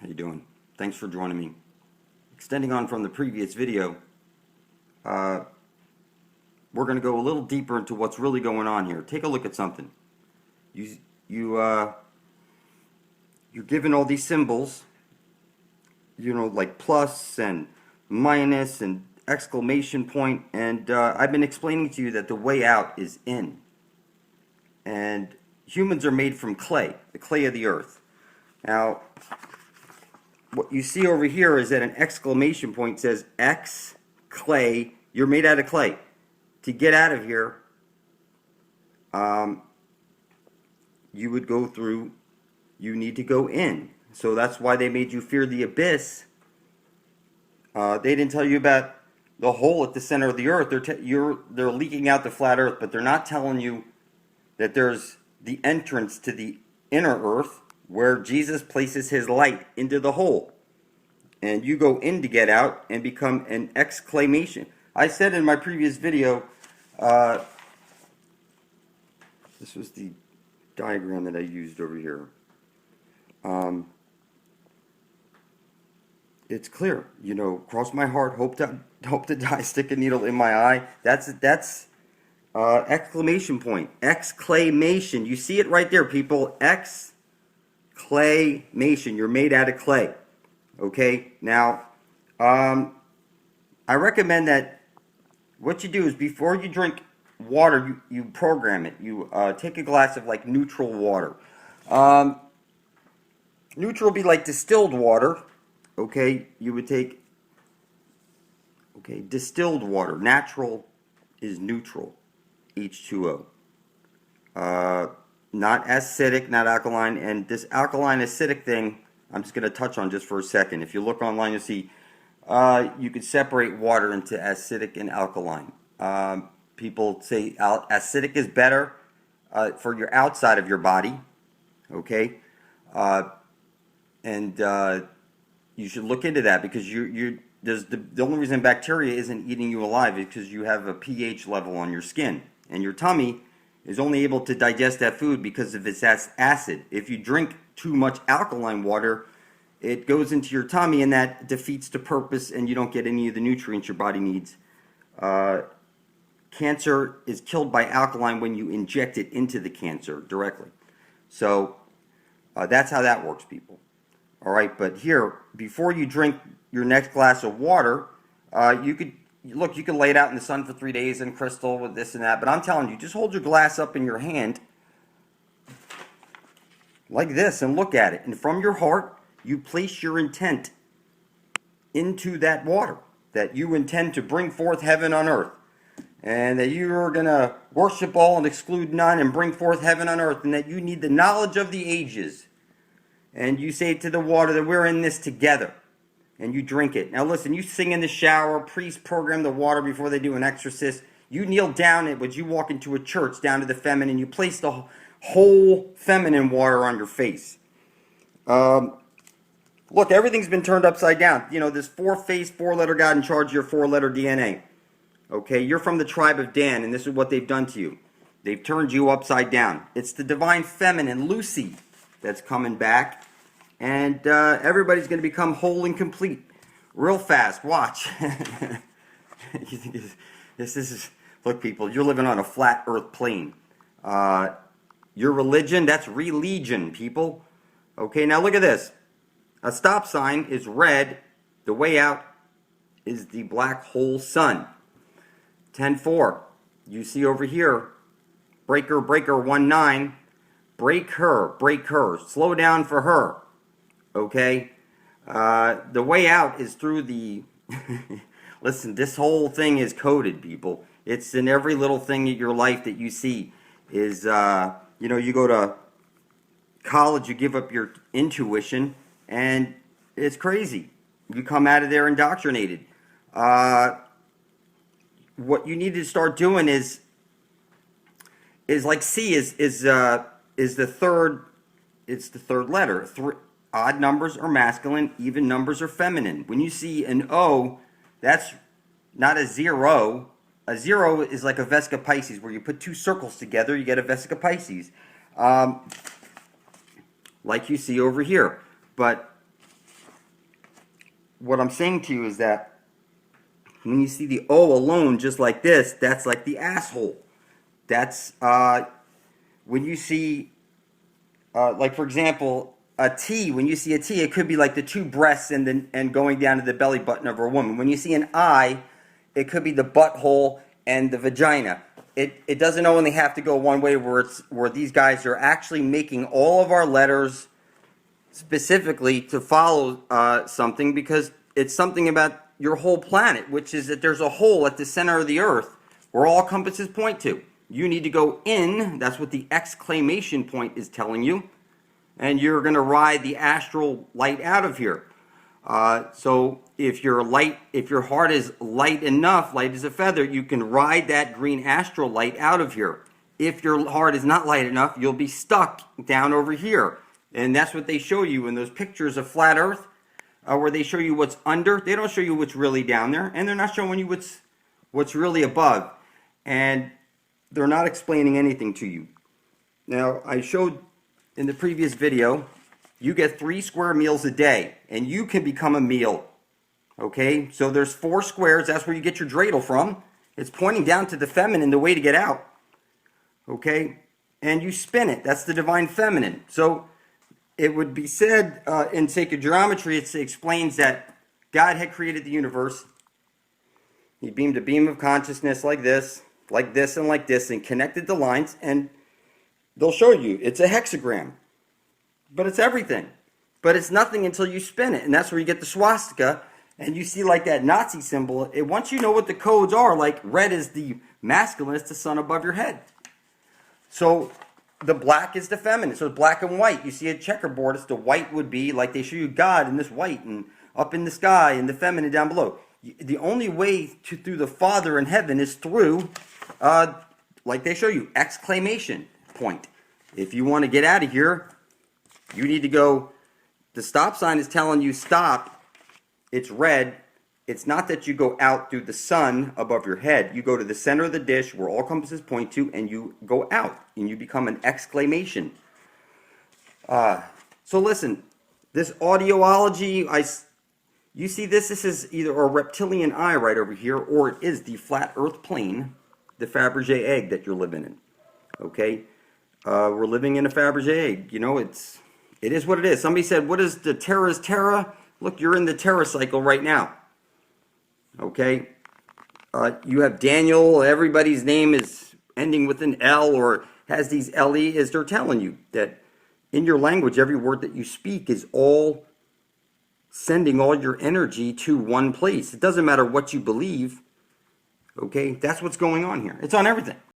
How you doing? Thanks for joining me. Extending on from the previous video, we're going to go a little deeper into what's really going on here. Take a look at something. You're given all these symbols, like plus and minus and exclamation point, and I've been explaining to you that the way out is in. And humans are made from clay, the clay of the earth. Now, what you see over here is that an exclamation point says X, clay, you're made out of clay. To get out of here, you would go through, you need to go in. So that's why they made you fear the abyss. They didn't tell you about the hole at the center of the earth. They're leaking out the flat earth, but they're not telling you that there's the entrance to the inner earth where Jesus places his light into the hole. And you go in to get out and become an exclamation. I said in my previous video, this was the diagram that I used over here. It's clear, cross my heart, hope to die, stick a needle in my eye. That's exclamation point, exclamation. You see it right there, people. Exclamation. You're made out of clay. Okay. Now, I recommend that what you do is before you drink water, you program it. You take a glass of like neutral water. Neutral would be like distilled water. Okay, you would take, distilled water. Natural is neutral, H2O. Not acidic, not alkaline. And this alkaline acidic thing, I'm just going to touch on just for a second. If you look online, you'll see you could separate water into acidic and alkaline. People say acidic is better for your outside of your body, okay? You should look into that because the only reason bacteria isn't eating you alive is because you have a pH level on your skin. And your tummy is only able to digest that food because of its acid. If you drink too much alkaline water, it goes into your tummy and that defeats the purpose and you don't get any of the nutrients your body needs. Cancer is killed by alkaline when you inject it into the cancer directly. So that's how that works, people. All right, but here, before you drink your next glass of water, you can lay it out in the sun for 3 days in crystal with this and that. But I'm telling you, just hold your glass up in your hand like this and look at it. And from your heart, you place your intent into that water, that you intend to bring forth heaven on earth. And that you are going to worship all and exclude none and bring forth heaven on earth. And that you need the knowledge of the ages. And you say to the water that we're in this together. And you drink it. Now listen, you sing in the shower. Priests program the water before they do an exorcist. You kneel down as you walk into a church down to the feminine. You place the whole feminine water on your face. Look, everything's been turned upside down. This four-faced, four-letter God in charge of your four-letter DNA. Okay, you're from the tribe of Dan, and this is what they've done to you. They've turned you upside down. It's the divine feminine, Lucy, that's coming back. And everybody's going to become whole and complete real fast. Watch. You think this is... Look, people, you're living on a flat earth plane. Your religion, that's religion, people. Okay, now look at this. A stop sign is red. The way out is the black hole sun. 10-4. You see over here, breaker 19. Break her. Slow down for her. Okay? The way out is through the... Listen, this whole thing is coded, people. It's in every little thing in your life that you see. Is, you go to college, you give up your intuition, and it's crazy. You come out of there indoctrinated. What you need to start doing is like C is the third. It's the third letter. Odd numbers are masculine. Even numbers are feminine. When you see an O, that's not a zero. A zero is like a Vesica Pisces, where you put two circles together, you get a Vesica Pisces. Like you see over here. But what I'm saying to you is that when you see the O alone just like this, that's like the asshole. That's when you see, like for example, a T. When you see a T, it could be like the two breasts and going down to the belly button of a woman. When you see an I, it could be the butthole and the vagina. It doesn't only have to go one way where these guys are actually making all of our letters specifically to follow something, because it's something about your whole planet, which is that there's a hole at the center of the earth where all compasses point to. You need to go in. That's what the exclamation point is telling you. And you're going to ride the astral light out of here. So if your heart is light enough, light as a feather, you can ride that green astral light out of here. If your heart is not light enough, you'll be stuck down over here. And that's what they show you in those pictures of flat earth, where they show you what's under. They don't show you what's really down there, and they're not showing you what's really above. And they're not explaining anything to you. Now, I showed in the previous video, you get 3 square meals a day, and you can become a meal. Okay, so there's 4 squares. That's where you get your dreidel from. It's pointing down to the feminine, the way to get out. Okay, and you spin it. That's the divine feminine. So it would be said in sacred geometry, it explains that God had created the universe. He beamed a beam of consciousness like this, and like this, and connected the lines, and they'll show you it's a hexagram. But it's everything. But it's nothing until you spin it. And that's where you get the swastika. And you see like that Nazi symbol. Once you know what the codes are, like red is the masculine, it's the sun above your head. So the black is the feminine. So it's black and white. You see a checkerboard. It's the white would be like they show you God in this white and up in the sky and the feminine down below. The only way through the Father in heaven is through, like they show you, exclamation point. If you want to get out of here, you need to go, the stop sign is telling you stop. It's red. It's not that you go out through the sun above your head. You go to the center of the dish where all compasses point to, and you go out, and you become an exclamation. So listen, this audiology, you see this? This is either a reptilian eye right over here, or it is the flat earth plane, the Fabergé egg that you're living in. Okay? We're living in a Fabergé egg. You know, it is what it is. Somebody said, what is the Terra is Terra? Look, you're in the Terra cycle right now. Okay? You have Daniel. Everybody's name is ending with an L or has these LE, as they're telling you that in your language, every word that you speak is all sending all your energy to one place. It doesn't matter what you believe. Okay? That's what's going on here. It's on everything.